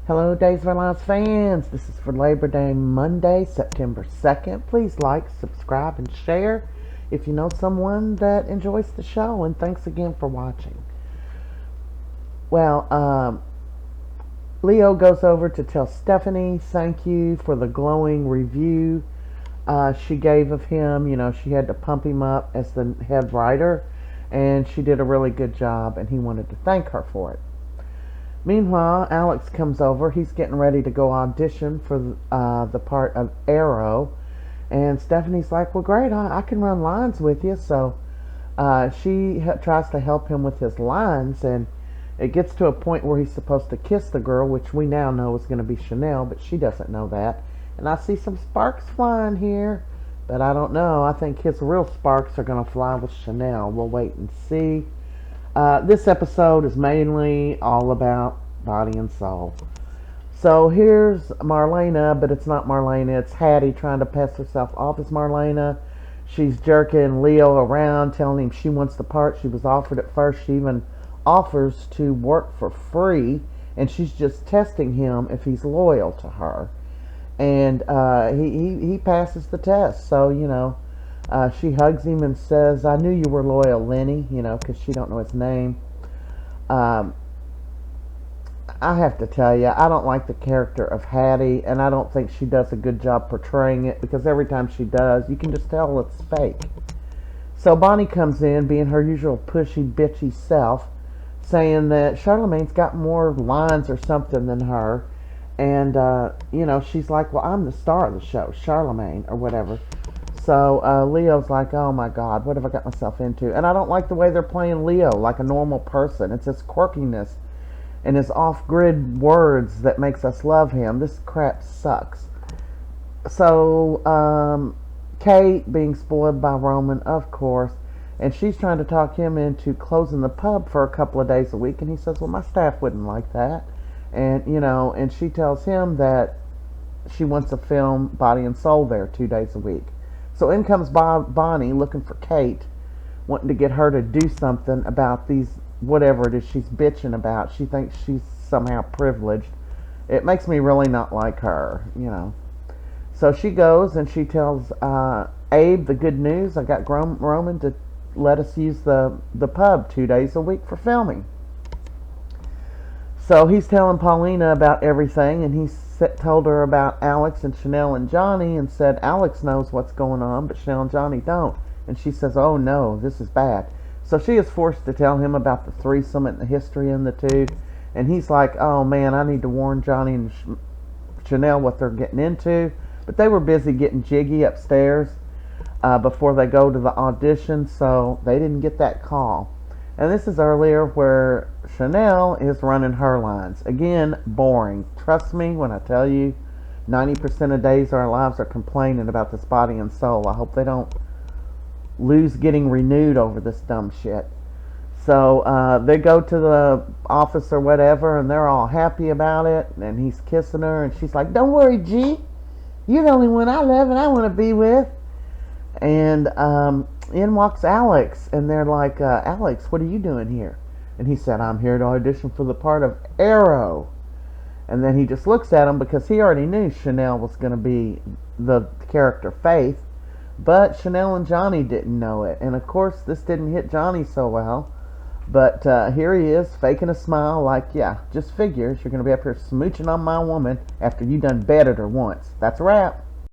Hello, Days of Our Lives fans. This is for Labor Day Monday, September 2nd. Please like, subscribe, and share if you know someone that enjoys the show. And thanks again for watching. Well, Leo goes over to tell Stephanie thank you for the glowing review she gave of him. You know, she had to pump him up as the head writer, and she did a really good job, and he wanted to thank her for it. Meanwhile, Alex comes over. He's getting ready to go audition for the part of Arrow. And Stephanie's like, well, great, I can run lines with you. So she tries to help him with his lines. And it gets to a point where he's supposed to kiss the girl, which we now know is going to be Chanel, but she doesn't know that. And I see some sparks flying here, but I don't know. I think his real sparks are going to fly with Chanel. We'll wait and see. This episode is mainly all about body and soul. So here's Marlena, but it's not Marlena, it's Hattie trying to pass herself off as Marlena. She's jerking Leo around, telling him she wants the part she was offered at first. She even offers to work for free, and she's just testing him if he's loyal to her. And he passes the test, so, you know, she hugs him and says, I knew you were loyal, Lenny, you know, because she don't know his name. I have to tell you, I don't like the character of Hattie, and I don't think she does a good job portraying it, because every time she does, you can just tell it's fake. So Bonnie comes in, being her usual pushy, bitchy self, saying that Charlemagne's got more lines or something than her. And, you know, she's like, well, I'm the star of the show, Charlemagne, or whatever. So Leo's like, oh my God, what have I got myself into? And I don't like the way they're playing Leo like a normal person. It's his quirkiness and his off-grid words that makes us love him. This crap sucks. So Kate being spoiled by Roman, of course, and she's trying to talk him into closing the pub for a couple of days a week. And he says, well, my staff wouldn't like that. And, you know, and she tells him that she wants to film Body and Soul there 2 days a week. So in comes Bonnie looking for Kate, wanting to get her to do something about these, whatever it is she's bitching about. She thinks she's somehow privileged. It makes me really not like her, you know. So she goes and she tells Abe the good news. I got Roman to let us use the pub 2 days a week for filming. So he's telling Paulina about everything, and he's told her about Alex and Chanel and Johnny, and said Alex knows what's going on, but Chanel and Johnny don't. And she says, oh no, this is bad. So she is forced to tell him about the threesome and the history in the two. And he's like, oh man, I need to warn Johnny and Chanel what they're getting into. But they were busy getting jiggy upstairs before they go to the audition, so they didn't get that call. And this is earlier where Chanel is running her lines. Again, boring. Trust me when I tell you, 90% of Days of Our Lives are complaining about this Body and Soul. I hope they don't lose getting renewed over this dumb shit. So they go to the office or whatever, and they're all happy about it. And he's kissing her, and she's like, don't worry, G. You're the only one I love and I want to be with. And in walks Alex, and they're like, Alex, what are you doing here? And he said, I'm here to audition for the part of Arrow. And then he just looks at him because he already knew Chanel was going to be the character Faith, but Chanel and Johnny didn't know it. And of course, this didn't hit Johnny so well, but here he is faking a smile like, yeah, just figures you're going to be up here smooching on my woman after you done bedded her once. That's a wrap.